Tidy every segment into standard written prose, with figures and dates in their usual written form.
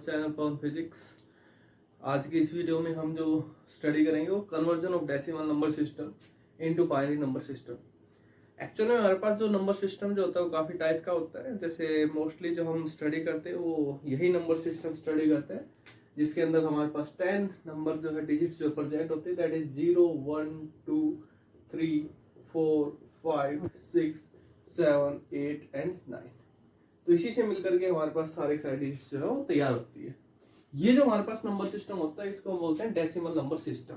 Channel पवन physics. आज की इस वीडियो में हम जो स्टडी करेंगे वो conversion of decimal number system into binary number system. Actually में हमारे पास जो नंबर सिस्टम जो होता है वो काफ़ी टाइप का होता है। जैसे मोस्टली जो हम स्टडी करते हैं वो यही नंबर सिस्टम स्टडी करते हैं जिसके अंदर हमारे पास 10 नंबर जो है डिजिट्स जो प्रेजेंट होते हैं, दैट इज 0 1 2 3 4 5 6 7 8 एंड 9। तो इसी से मिलकर के हमारे पास सारे डिजिट्स जो है वो तैयार होती है। ये जो हमारे पास नंबर सिस्टम होता है इसको हम बोलते हैं डेसिमल नंबर सिस्टम।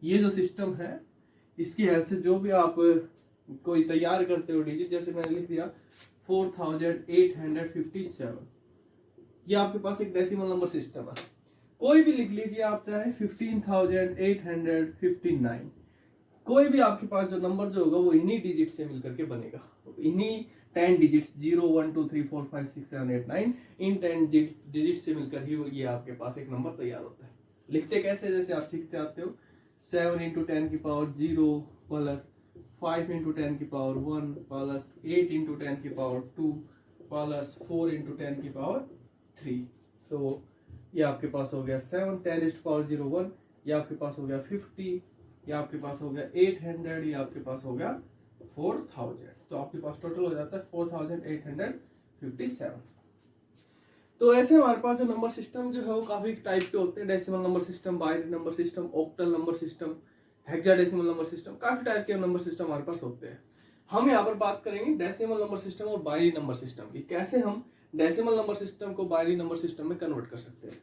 ये जो सिस्टम है इसकी हेल्प से जो भी आप कोई तैयार करते हो डिजिट, जैसे मैंने लिख दिया 4857, ये आपके पास एक डेसिमल नंबर सिस्टम है। कोई भी लिख लीजिए आप, चाहे 15859, कोई भी आपके पास जो नंबर जो होगा वो इन्हीं डिजिट से मिलकर के बनेगा। इन्हीं 10 डिजिट्स 0 1 2 3 4 5 6 7 8 9, इन 10 डिजिट से मिलकर ही ये आपके पास एक नंबर तैयार होता है। लिखते कैसे, जैसे आप सीखते आते हो 7 इंटू 10 की पावर 0 प्लस 5 इंटू 10 की पावर 1 प्लस 8 इंटू 10 की पावर 2 प्लस 4 इंटू 10 की पावर 3। तो ये आपके पास हो गया 7, 10 इज पावर 0 1, ये आपके पास हो गया 50, ये आपके पास हो गया 800, ये आपके पास हो गया 4000। तो आपके पास टोटल हो जाता है 4857। तो ऐसे हमारे पास जो नंबर सिस्टम जो है वो काफी टाइप के होते हैं। Decimal number system, binary number system, octal number system, hexadecimal number system, काफी टाइप के नंबर सिस्टम हमारे पास होते हैं। हम यहाँ पर बात करेंगे डेसिमल नंबर सिस्टम और बाइनरी नंबर सिस्टम की, कैसे हम डेसिमल नंबर सिस्टम को बाइनरी नंबर सिस्टम में कन्वर्ट कर सकते हैं।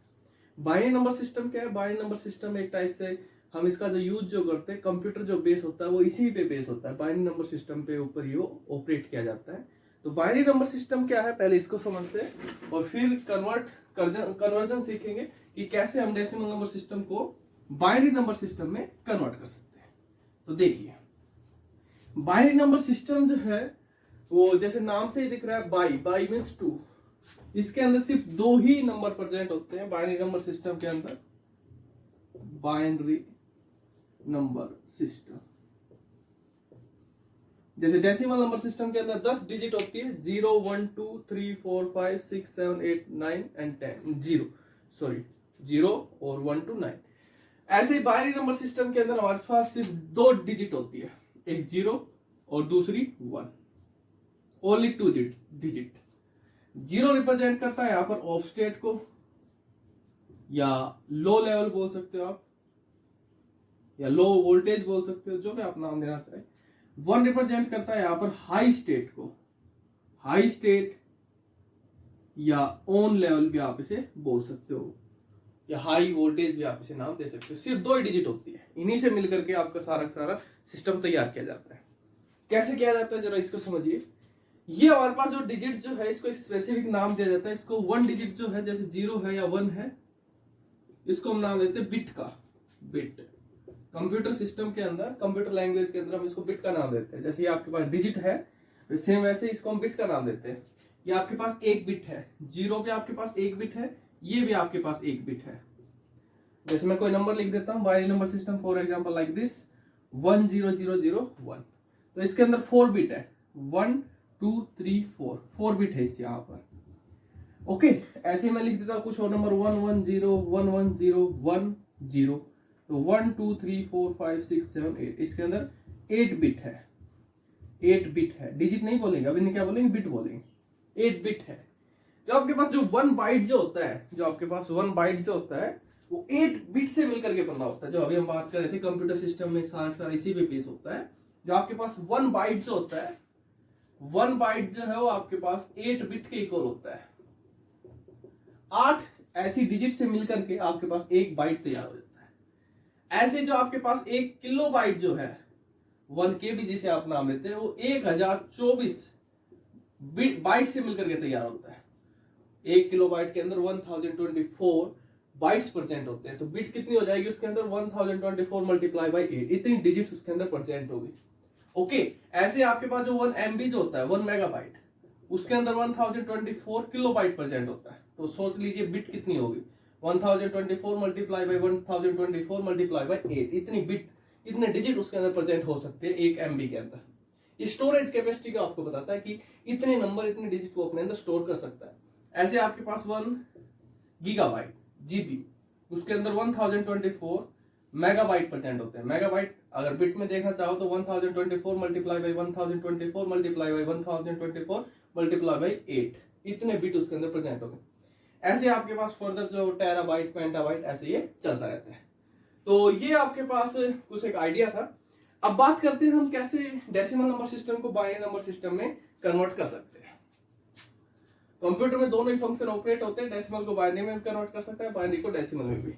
बाइनरी नंबर सिस्टम क्या है? बाइनरी नंबर सिस्टम एक टाइप से हम इसका जो यूज जो करते हैं, कंप्यूटर जो बेस होता है वो इसी पे बेस होता है, बाइनरी नंबर सिस्टम पे ऊपर ही वो ऑपरेट किया जाता है। तो बाइनरी नंबर सिस्टम क्या है, पहले इसको समझते हैं और फिर कन्वर्जन सीखेंगे कि कैसे हम डेसिमल नंबर सिस्टम को बाइनरी नंबर सिस्टम में कन्वर्ट कर सकते हैं। तो देखिए, बाइनरी नंबर सिस्टम जो है वो जैसे नाम से ही दिख रहा है, बाई मीन्स 2। इसके अंदर सिर्फ 2 ही नंबर प्रेजेंट होते हैं बाइनरी नंबर सिस्टम के अंदर। बाइनरी नंबर सिस्टम, जैसे डेसिमल नंबर सिस्टम के अंदर 10 डिजिट होती है, 0 1 2 3 4 5 6 7 8 9 एंड 10 0 और 1 to 9। ऐसे ही बाइनरी नंबर सिस्टम के अंदर हमारे पास सिर्फ 2 डिजिट होती है, एक 0 और दूसरी 1, ओनली 2 डिजिट। 0 रिप्रेजेंट करता है यहां पर ऑफ स्टेट को, या लो लेवल बोल सकते हो आप, या लो वोल्टेज बोल सकते हो, जो भी आप नाम देना चाहे। 1 रिप्रेजेंट करता है यहां पर हाई स्टेट को, हाई स्टेट या ऑन लेवल भी आप इसे बोल सकते हो, या हाई वोल्टेज भी आप इसे नाम दे सकते हो। सिर्फ 2 ही डिजिट होती है, इन्हीं से मिलकर के आपका सारा सिस्टम तैयार किया जाता है। कैसे किया जाता है जरा इसको समझिए। ये हमारे पास जो डिजिट जो है इसको स्पेसिफिक नाम दिया जाता है। इसको 1 डिजिट जो है, जैसे 0 है या 1 है, इसको हम नाम देते हैं बिट का। बिट कंप्यूटर सिस्टम के अंदर, कंप्यूटर लैंग्वेज के अंदर हम इसको बिट का नाम देते हैं। जैसे ये आपके पास डिजिट है, सेम वैसे इसको हम बिट का नाम देते हैं। ये आपके पास एक बिट है, 0 भी आपके पास एक बिट है, ये भी आपके पास एक बिट है। जैसे मैं कोई नंबर लिख देता हूं, binary number system for example like this 10001, तो इसके अंदर 4 बिट है, 1 2 3 4 बिट है इस यहाँ पर। ओके, ऐसे मैं लिख देता हूं कुछ और नंबर 110 तो 1 2 3 4 5 6 7 8, इसके अंदर 8 बिट है, 8 बिट है। डिजिट नहीं बोलेंगे, अभी नहीं क्या बोलेंगे, बिट बोलेंगे। 8 बिट है। जो आपके पास जो 1 बाइट जो होता है, जो आपके पास 1 बाइट जो होता है वो 8 बिट से मिलकर के बना होता है। जो अभी हम बात कर रहे थे कंप्यूटर सिस्टम में सारा इसी पे बेस होता है। जो आपके पास 1 बाइट जो होता है, 1 बाइट जो है वो आपके पास 8 बिट के इक्वल होता है। 8 ऐसी डिजिट से मिलकर के आपके पास 1 बाइट तैयार हो जाता है। ऐसे जो आपके पास 1 किलो बाइट जो है, 1 KB जिसे आप नाम लेते हैं, वो 1024 बाइट से मिलकर के तैयार होता है। 1 किलो बाइट के अंदर 1024 बाइट्स प्रेजेंट होते हैं। तो बिट कितनी हो जाएगी उसके अंदर, 1024 मल्टीप्लाई बाई 8, इतनी डिजिट्स उसके अंदर प्रेजेंट होगी। ओके, ऐसे आपके पास जो 1 MB जो होता है, 1 मेगाबाइट, उसके अंदर 1024 किलो बाइट प्रेजेंट होता है। तो सोच लीजिए बिट कितनी होगी, 1024 मल्टीप्लाई बाई 1024 मल्टीप्लाई बाई 8, इतनी बिट, इतने डिजिट उसके अंदर प्रेजेंट हो सकते हैं 1 MB के अंदर। स्टोरेज कैपेसिटी का आपको बताता है कि इतने नंबर, इतने डिजिट को अपने अंदर स्टोर कर सकता है। ऐसे आपके पास 1 गीगाबाइट जीबी, उसके अंदर 1024 मेगाबाइट प्रेजेंट होते हैं। मेगाबाइट अगर बिट में देखना चाहो तो 1024 multiply by 1024 multiply by 1024 multiply by 8, इतने बिट उसके अंदर प्रेजेंट होंगे। ऐसे आपके पास फर्दर जो टेराबाइट पेंटाबाइट ऐसे ये चलता रहता है। तो ये आपके पास कुछ एक आइडिया था। अब बात करते हैं हम कैसे डेसिमल नंबर सिस्टम को बाइनरी नंबर सिस्टम में कन्वर्ट कर सकते हैं। कंप्यूटर में दोनों ही फंक्शन ऑपरेट होते हैं, डेसिमल को बाइनरी में कन्वर्ट कर सकते हैं, बाइनरी को डेसिमल में भी।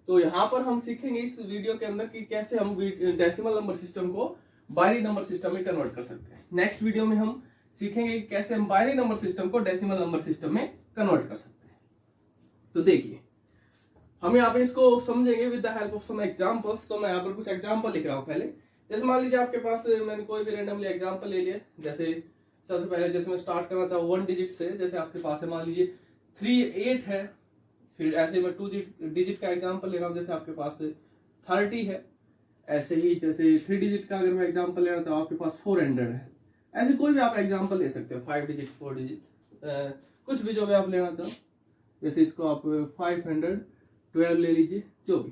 तो यहाँ पर हम सीखेंगे इस वीडियो के अंदर कि कैसे हम डेसिमल नंबर सिस्टम को बाइनरी नंबर सिस्टम में कन्वर्ट कर सकते हैं। नेक्स्ट वीडियो में हम सीखेंगे कि कैसे हम बाइनरी नंबर सिस्टम को डेसिमल नंबर सिस्टम में कन्वर्ट कर सकते हैं। तो देखिए हम यहाँ पे इसको समझेंगे with the help of some examples. तो मैं यहाँ पर कुछ एग्जांपल लिख रहा हूँ पहले। जैसे मान लीजिए आपके पास मैंने कोई भी रैंडमली एग्जांपल ले लिया, जैसे सबसे पहले जैसे मैं स्टार्ट करना चाहूँ 1 डिजिट से, जैसे आपके पास है मान लीजिए 38 है, फिर ऐसे मैं 2 डिजिट का एग्जांपल ले रहा हूँ, जैसे आपके पास 30 है। ऐसे ही जैसे 3 डिजिट का अगर मैं एग्जांपल लेना चाहूँ आपके पास 400 है। ऐसे कोई भी आप एग्जांपल ले सकते हो, 5 डिजिट 4 डिजिट कुछ भी जो भी आप लेना चाहो। जैसे इसको आप 512 ले लीजिए, जो भी।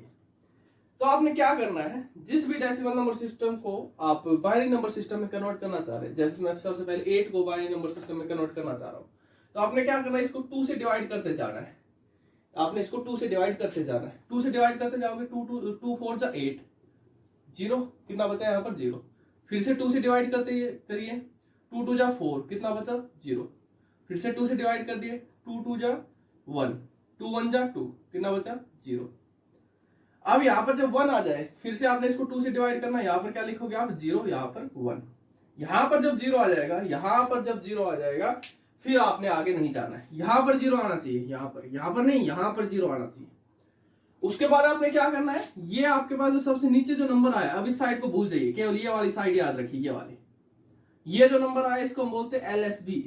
तो आपने क्या करना है, जिस भी डेसिमल नंबर सिस्टम को आप बाइनरी नंबर सिस्टम में कन्वर्ट करना चाह रहे हैं, जैसे मैं सबसे पहले 8 को बाइनरी नंबर सिस्टम में कन्वर्ट करना चाह रहा हूँ, तो आपने क्या करना है, इसको 2 से डिवाइड करते जाना है। आपने इसको 2 से डिवाइड करते जाना है। 2 से डिवाइड करते जाओगे, 2 4 जा 8, 0 कितना बचा यहाँ पर 0। फिर से 2 से डिवाइड करते करिए, 2 2 जा 4 कितना बचा 0। फिर से 2 से डिवाइड कर दिए, 2 2 जा 1, 2 1 जा 2 कितना बचा 0। अब यहाँ पर जब 1 आ जाए, फिर से आपने इसको 2 से डिवाइड करना, यहाँ पर क्या लिखोगे आप 0, यहाँ पर 1। यहाँ पर जब 0 आ जाएगा, यहाँ पर जब 0 आ जाएगा, फिर आपने आगे नहीं जाना है। यहाँ पर 0 आना चाहिए, यहाँ पर नहीं, यहाँ पर 0 आना चाहिए। उसके बाद आपने क्या करना है, ये आपके पास जो सबसे नीचे जो नंबर आया, अब इस साइड को भूल जाइए, केवल ये वाली साइड याद रखिए। ये वाली, ये जो नंबर आया इसको हम बोलते हैं LSB,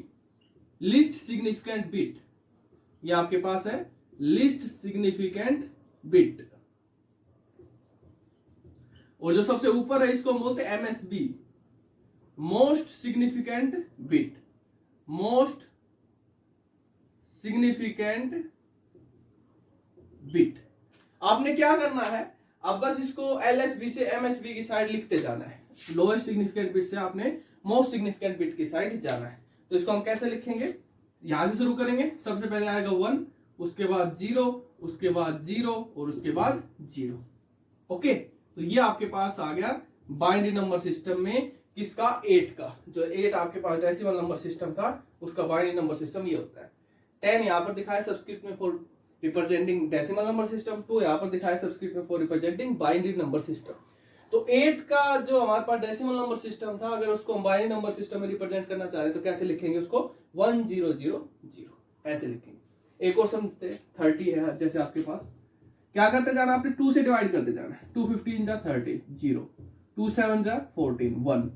लिस्ट सिग्निफिकेंट बिट। ये आपके पास है लिस्ट सिग्निफिकेंट बिट। और जो सबसे ऊपर है इसको हम बोलते हैं MSB, most significant bit. Most significant bit. आपने क्या करना है, अब बस इसको LSB से MSB की साइड लिखते जाना है। लोएस्ट सिग्निफिकेंट बिट से आपने मोस्ट सिग्निफिकेंट बिट की साइड जाना है। तो इसको हम कैसे लिखेंगे, यहां से शुरू करेंगे। सबसे पहले आएगा 1, उसके बाद 0, उसके बाद 0 और उसके बाद 0। ओके, तो ये आपके पास आ गया बाइनरी नंबर सिस्टम में किसका, 8 का। जो 8 आपके पास डेसिमल नंबर सिस्टम था, उसका बाइनरी नंबर सिस्टम ये होता है। 10 यहाँ पर दिखाया सबस्क्रिप्ट में for representing decimal number system, 2 यहाँ पर दिखाया सबस्क्रिप्ट में for representing binary number system. तो 8 का जो हमारे पास डेसिमल नंबर सिस्टम था, अगर उसको हम बाइनरी नंबर सिस्टम में रिप्रेजेंट करना चाह रहे हैं तो कैसे लिखेंगे उसको, 1000 ऐसे लिखेंगे। एक और समझते हैं, 30 है जैसे आपके पास, क्या करते जाना आपने, 2 से डिवाइड करते जाना है। 2 15 जा 30, 0, 2 7 जा 14, 1,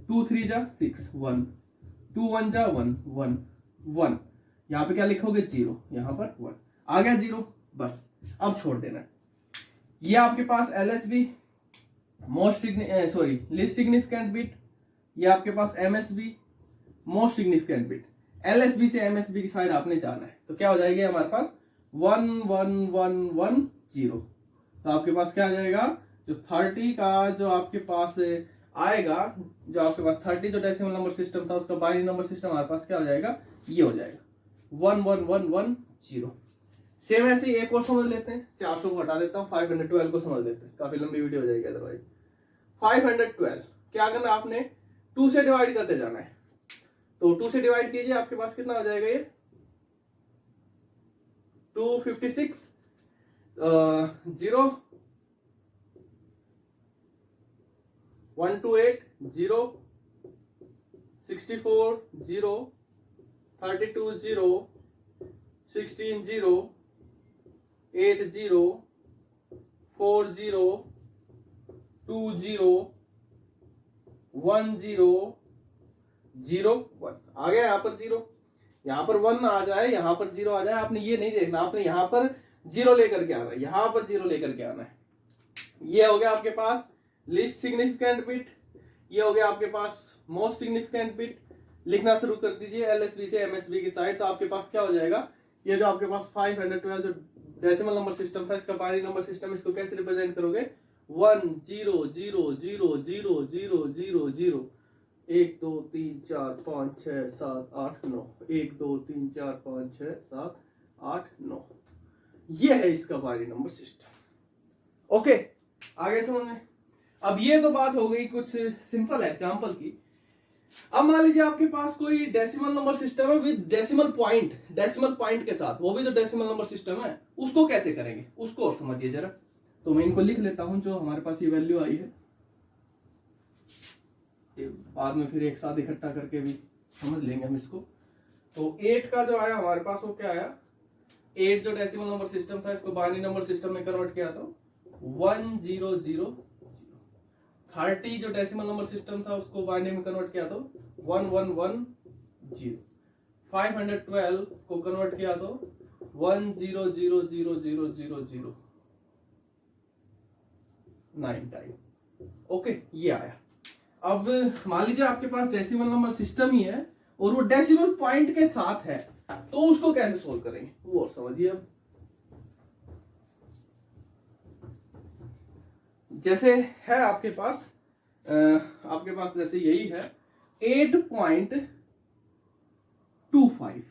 2 3 जा 6, 1, 2 1 जा 1, 1, 1। यहाँ पे क्या लिखोगे 0, यहाँ पर 1 आ गया 0, बस अब छोड़ देना। ये आपके पास LSB, लिस्ट सिग्निफिकेंट बिट। ये आपके पास MSB, most significant bit. LSB से MSB की साइड आपने जाना है, तो क्या हो जाएगी हमारे पास 1 1 1 1 0। तो आपके पास क्या आ जाएगा, जो 30 का जो आपके पास आएगा, जो आपके पास 30 जो डेसिमल नंबर सिस्टम था उसका बाइनरी नंबर सिस्टम हमारे पास क्या हो जाएगा, ये हो जाएगा 1 1 1 1 0। सेम ऐसे ही एक और समझ लेते हैं, 400 को हटा देता हूँ, 512 को समझ लेते हैं, काफी लंबी वीडियो हो जाएगी अदरवाइज। 512 क्या करना, आपने 2 से डिवाइड करते जाना है। तो 2 से डिवाइड कीजिए, आपके पास कितना हो जाएगा, ये 256, 0 128 0 64 0 32 0 16 0 8 0 4 0 2 0 1 0 0 1 आ गया। यहाँ पर 0, यहाँ पर 1 आ जाए, यहाँ पर 0 आ जाए, आपने ये नहीं देखना, आपने यहाँ पर 0 लेकर के आना है, यहाँ पर 0 लेकर के आना है। ये हो गया आपके पास लिस्ट सिग्निफिकेंट बिट, ये हो गया आपके पास मोस्ट सिग्निफिकेंट बिट। लिखना शुरू कर दीजिए LSB से MSB की साइड, तो आपके पास क्या हो जाएगा ये जो आपके पास 512 जो डेसिमल नंबर सिस्टम था, इसका बाइनरी नंबर सिस्टम, इसको कैसे रिप्रेजेंट करोगे? 1 0 0 0 0 0 0 0 1 2 3 4 5 6 7 8 9 1 2 3 4 5 6 7 8 9 ये है इसका बाइनरी नंबर सिस्टम। ओके, आगे समझ में? अब ये तो बात हो गई कुछ सिंपल एग्जांपल की। अब मान लीजिए आपके पास कोई डेसिमल नंबर सिस्टम है विद डेसिमल पॉइंट के साथ, वो भी तो डेसिमल नंबर सिस्टम है, उसको कैसे करेंगे उसको और समझिए जरा। तो मैं इनको लिख लेता हूं जो हमारे पास ये वैल्यू आई है, बाद में फिर एक साथ इकट्ठा करके भी समझ लेंगे हम इसको। तो 8 का जो आया हमारे पास वो क्या आया? 8 जो डेसिमल नंबर सिस्टम था, इसको बाइनरी नंबर सिस्टम में कन्वर्ट किया था 1 0 0। 30 जो डेसिमल नंबर सिस्टम था, उसको बाइनरी में कन्वर्ट किया तो 1 1 1 0। 512 को कन्वर्ट किया तो 1 0 0 0 0 0 0 9 टाइम। ओके, ये आया। अब मान लीजिए आपके पास डेसिमल नंबर सिस्टम ही है और वो डेसिमल पॉइंट के साथ है, तो उसको कैसे सोल्व करेंगे वो और समझिए। अब जैसे है आपके पास जैसे यही है 8.25,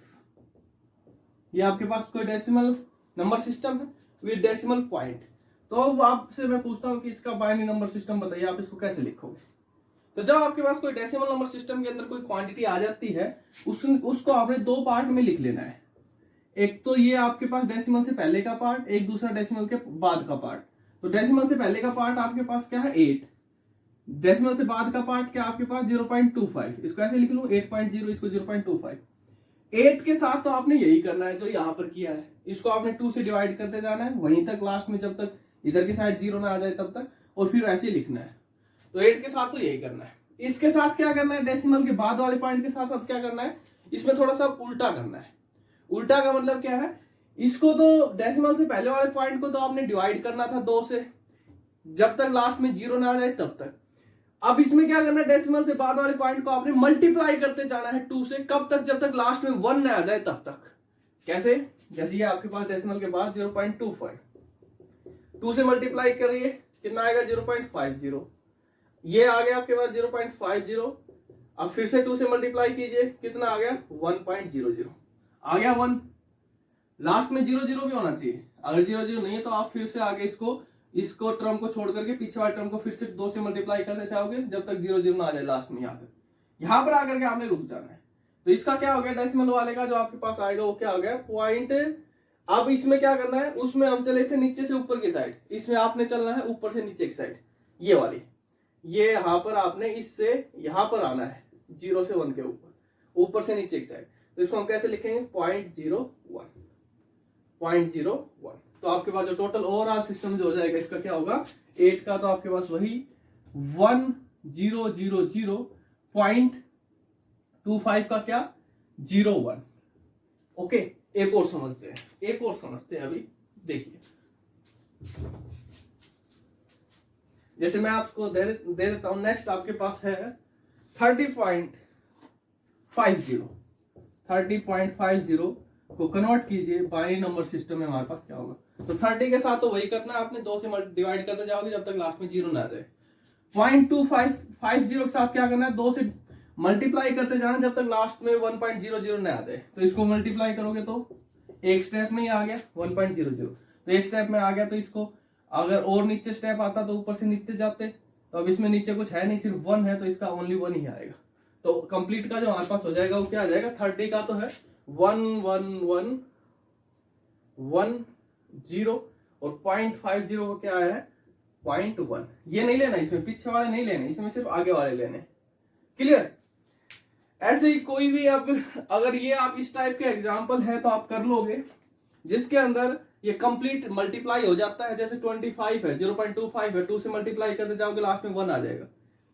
ये आपके पास कोई डेसिमल नंबर सिस्टम है विद डेसिमल पॉइंट। तो अब आपसे मैं पूछता हूं कि इसका बाइनरी नंबर सिस्टम बताइए, आप इसको कैसे लिखोगे? तो जब आपके पास कोई डेसिमल नंबर सिस्टम के अंदर कोई क्वांटिटी आ जाती है, उसको आपने दो पार्ट में लिख लेना है। एक तो ये आपके पास डेसिमल से पहले का पार्ट, एक दूसरा डेसिमल के बाद का पार्ट। तो डेसिमल से पहले का पार्ट आपके पास क्या है? 8। डेसिमल से बाद का पार्ट क्या आपके पास? 0.25। इसको ऐसे लिख लूं 8.0, इसको 0.25। 8 के साथ तो आपने यही करना है जो यहां पर किया है, इसको आपने 2 से डिवाइड करते जाना है वहीं तक, लास्ट में जब तक इधर की साइड 0 ना आ जाए तब तक, और फिर ऐसे ही लिखना है। तो 8 के साथ तो यही करना है। इसके साथ क्या करना है? डेसिमल के बाद वाले पॉइंट के साथ अब क्या करना है? इसमें थोड़ा सा उल्टा करना है। उल्टा का मतलब क्या है? इसको तो डेसिमल से पहले वाले पॉइंट को तो आपने डिवाइड करना था 2 से, जब तक लास्ट में 0 ना आ जाए तब तक। अब इसमें क्या करना है? डेसिमल से बाद वाले पॉइंट को आपने मल्टीप्लाई करते जाना है 2 से, कब तक? जब तक लास्ट में 1 ना आ जाए तब तक। कैसे? जैसे ये आपके पास डेसिमल के बाद 0.25, 2 से मल्टीप्लाई करिए, कितना आएगा? 0.50। ये आ गया आपके पास 0.50। अब फिर से 2 से मल्टीप्लाई कीजिए, कितना आ गया? 1.00 आ गया 1। लास्ट में 0 0 भी होना चाहिए, अगर 0 0 नहीं है तो आप फिर से आगे इसको टर्म को छोड़ करके पीछे वाले टर्म को फिर से 2 से मल्टीप्लाई करते जाओगे जब तक 0 0 ना आ जाए लास्ट में। यहां पर आकर के आपने रुक जाना है। तो इसका क्या हो गया? डेसिमल वाले का जो आपके पास आएगा वो क्या हो गया? पॉइंट। अब इसमें क्या करना है? उसमें हम चले थे नीचे से ऊपर की साइड, इसमें आपने चलना है ऊपर से नीचे की साइड, ये वाली। ये यहां पर आपने इससे यहां पर आना है 0 से 1 के ऊपर से नीचे की साइड। तो इसको हम कैसे लिखेंगे? 0.01। तो आपके पास जो टोटल ओवरऑल सिस्टम जो हो जाएगा इसका क्या होगा? 8 का तो आपके पास वही 1000.25 का क्या? 01। ओके, एक और समझते हैं अभी। देखिए, जैसे मैं आपको दे देता हूं, नेक्स्ट आपके पास है 30.50 को कन्वर्ट कीजिए बाइनरी नंबर सिस्टम में, हमारे पास क्या होगा? तो 30 के साथ तो वही करना है आपने, 2 से डिवाइड करते जाओगे जब तक लास्ट में 0 ना आ जाए। 0.2550 के साथ क्या करना है? 2 से मल्टीप्लाई करते जाना जब तक लास्ट में 1.00 ना आ जाए। तो इसको मल्टीप्लाई करोगे तो एक स्टेप में ही आ गया 1.00। तो एक स्टेप में आ गया, तो इसको अगर और नीचे स्टेप आता तो ऊपर से नीचे जाते। तो अब इसमें नीचे कुछ है नहीं, सिर्फ 1 है, तो इसका ओनली 1 ही आएगा। तो कंप्लीट का जो हमारे पास हो जाएगा वो क्या आ जाएगा? 30 का तो है 11110 और 0.50 को क्या है? 0.1। ये नहीं लेना, इसमें पीछे वाले नहीं लेने, इसमें सिर्फ आगे वाले लेने। क्लियर? ऐसे ही कोई भी, अब अगर ये आप इस टाइप के एग्जाम्पल है तो आप कर लोगे जिसके अंदर ये कंप्लीट मल्टीप्लाई हो जाता है। जैसे 25 है, 0.25 है, 2 से मल्टीप्लाई करते जाओगे लास्ट में 1 आ जाएगा,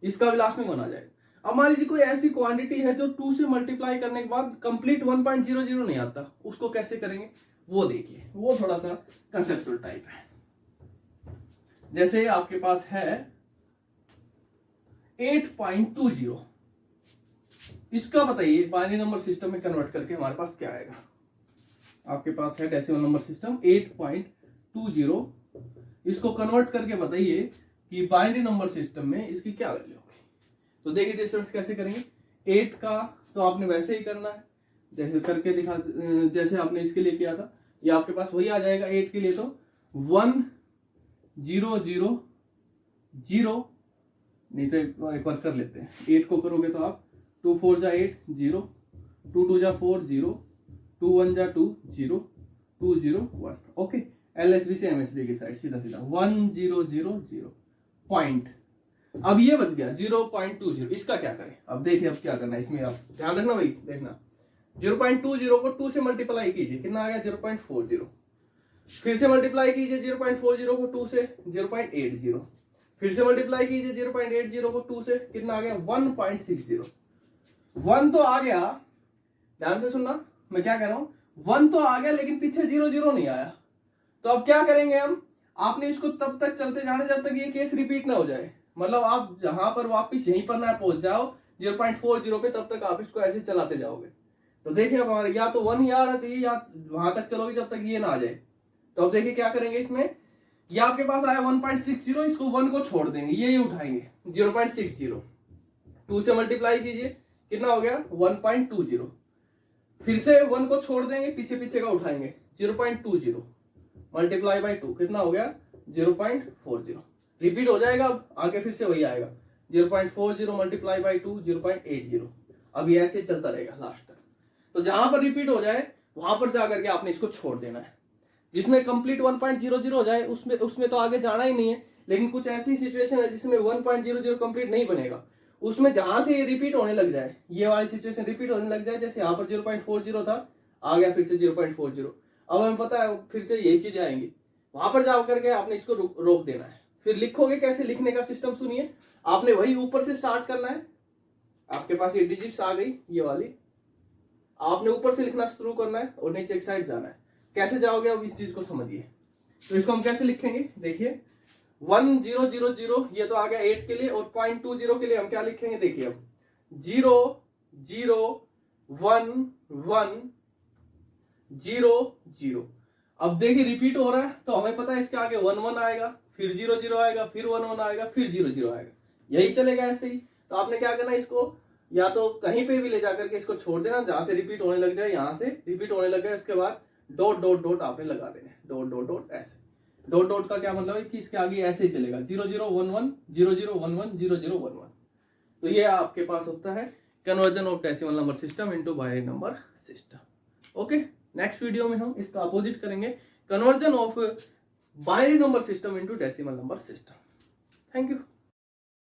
इसका भी लास्ट में 1 आ जाएगा। अब मान लीजिए कोई ऐसी क्वांटिटी है जो 2 से मल्टीप्लाई करने के बाद कंप्लीट 1.00 नहीं आता, उसको कैसे करेंगे वो देखिए। वो थोड़ा सा कंसेप्चुअल टाइप है। जैसे आपके पास है 8.20, इसका बताइए बाइनरी नंबर सिस्टम में कन्वर्ट करके हमारे पास क्या आएगा? आपके पास है डेसिमल नंबर सिस्टम 8.20। इसको कन्वर्ट करके बताइए कि बाइनरी नंबर सिस्टम में इसकी क्या वैल्यू होगी। तो देखिए डिस्टेंस कैसे करेंगे। 8 का तो आपने वैसे ही करना है जैसे करके दिखा, जैसे आपने इसके लिए किया था, ये आपके पास वही आ जाएगा। 8 के लिए तो 1 0 0 0, नहीं तो एक बार कर लेते हैं। 8 को करोगे तो आप 2 4 जा 8 0, 2 2 जा 4 0, 2 1 जा 2 0, 2 0 1। ओके, एलएसबी से एमएसबी की साइड सीधा सीधा 1 0 0 0 पॉइंट। अब ये बच गया 0.20। इसका क्या करें, अब देखिए अब क्या करना है इसमें, आप ध्यान रखना भाई। देखना 0.20 को 2 से मल्टीप्लाई कीजिए, कितना आ गया 0.40। फिर से मल्टीप्लाई कीजिए 0.40 को 2 से 0.80। फिर से मल्टीप्लाई कीजिए 0.80 को 2 से, कितना आ गया 1.60। 1 तो आ गया, ध्यान से सुनना मैं क्या कह रहा हूं। 1 तो आ गया लेकिन पीछे 0 0 नहीं आया। तो अब क्या करेंगे हम, आपने इसको तब तक चलते जाना जब तक ये केस रिपीट ना हो जाए। मतलब आप जहां पर वापिस यहीं पर ना पहुंच जाओ 0.40 पे, तब तक आप इसको ऐसे चलाते जाओगे। तो देखिए अब हमारे या तो 1 ही आना चाहिए या वहां तक चलोगे जब तक ये ना आ जाए। तो अब देखिए क्या करेंगे इसमें, ये आपके पास आया 1.60, इसको 1 को छोड़ देंगे, ये उठाएंगे 0.60। 2 से मल्टीप्लाई कीजिए, कितना हो गया 1.20। फिर से 1 को छोड़ देंगे, पीछे पीछे का उठाएंगे 0.20 मल्टीप्लाई बाई 2, कितना हो गया 0.40। रिपीट हो जाएगा, अब आगे फिर से वही आएगा 0.40 मल्टीप्लाई बाई 2 0.80। अब ये ऐसे चलता रहेगा लास्ट तक। तो जहां पर रिपीट हो जाए वहां पर जाकर के आपने इसको छोड़ देना है। जिसमें कंप्लीट 1.00 हो जाए उसमें तो आगे जाना ही नहीं है। लेकिन कुछ ऐसी सिचुएशन है जिसमें 1.00 कंप्लीट नहीं बनेगा, उसमें जहां से ये रिपीट होने लग जाए, ये वाली सिचुएशन रिपीट होने लग जाए, जैसे यहाँ पर 0.40 था, आ गया फिर से 0.40। अब हमें पता है फिर से यही चीजें आएंगी, वहां पर जा करके आपने इसको रोक देना है। फिर लिखोगे कैसे, लिखने का सिस्टम सुनिए। आपने वही ऊपर से स्टार्ट करना है। आपके पास ये डिजिट्स आ गई ये वाली, आपने ऊपर से लिखना शुरू करना है और नीचे एक साइड जाना है। कैसे जाओगे अब इस चीज को समझिए। तो इसको हम कैसे लिखेंगे, देखिए 1 0 0 0 ये तो आ गया 8 के लिए, और 0.20 के लिए हम क्या लिखेंगे, देखिए अब 0 0 1 1 0 0। अब देखिए रिपीट हो रहा है तो हमें पता है इसके आगे 1 1 आएगा, फिर 0 0 आएगा, फिर 1 1 आएगा, फिर 0 0 आएगा, यही चलेगा ऐसे ही। तो आपने क्या करना है, इसको या तो कहीं पे भी ले जाकर के इसको छोड़ देना, जहां से रिपीट होने लग जाए, यहां से रिपीट होने लग जाए, उसके बाद डॉट डॉट डॉट आपने लगा देने, डॉट डॉट डॉट ऐसे। डॉट डॉट का क्या मतलब है कि इसके आगे ऐसे ही चलेगा 0 0 1 1 0 0 1 1 0 0 1 1। तो ये आपके पास होता है conversion of decimal number system into binary number system. Okay, next video में हम इसका अपोजिट करेंगे, conversion of binary number system into decimal number system. Thank you.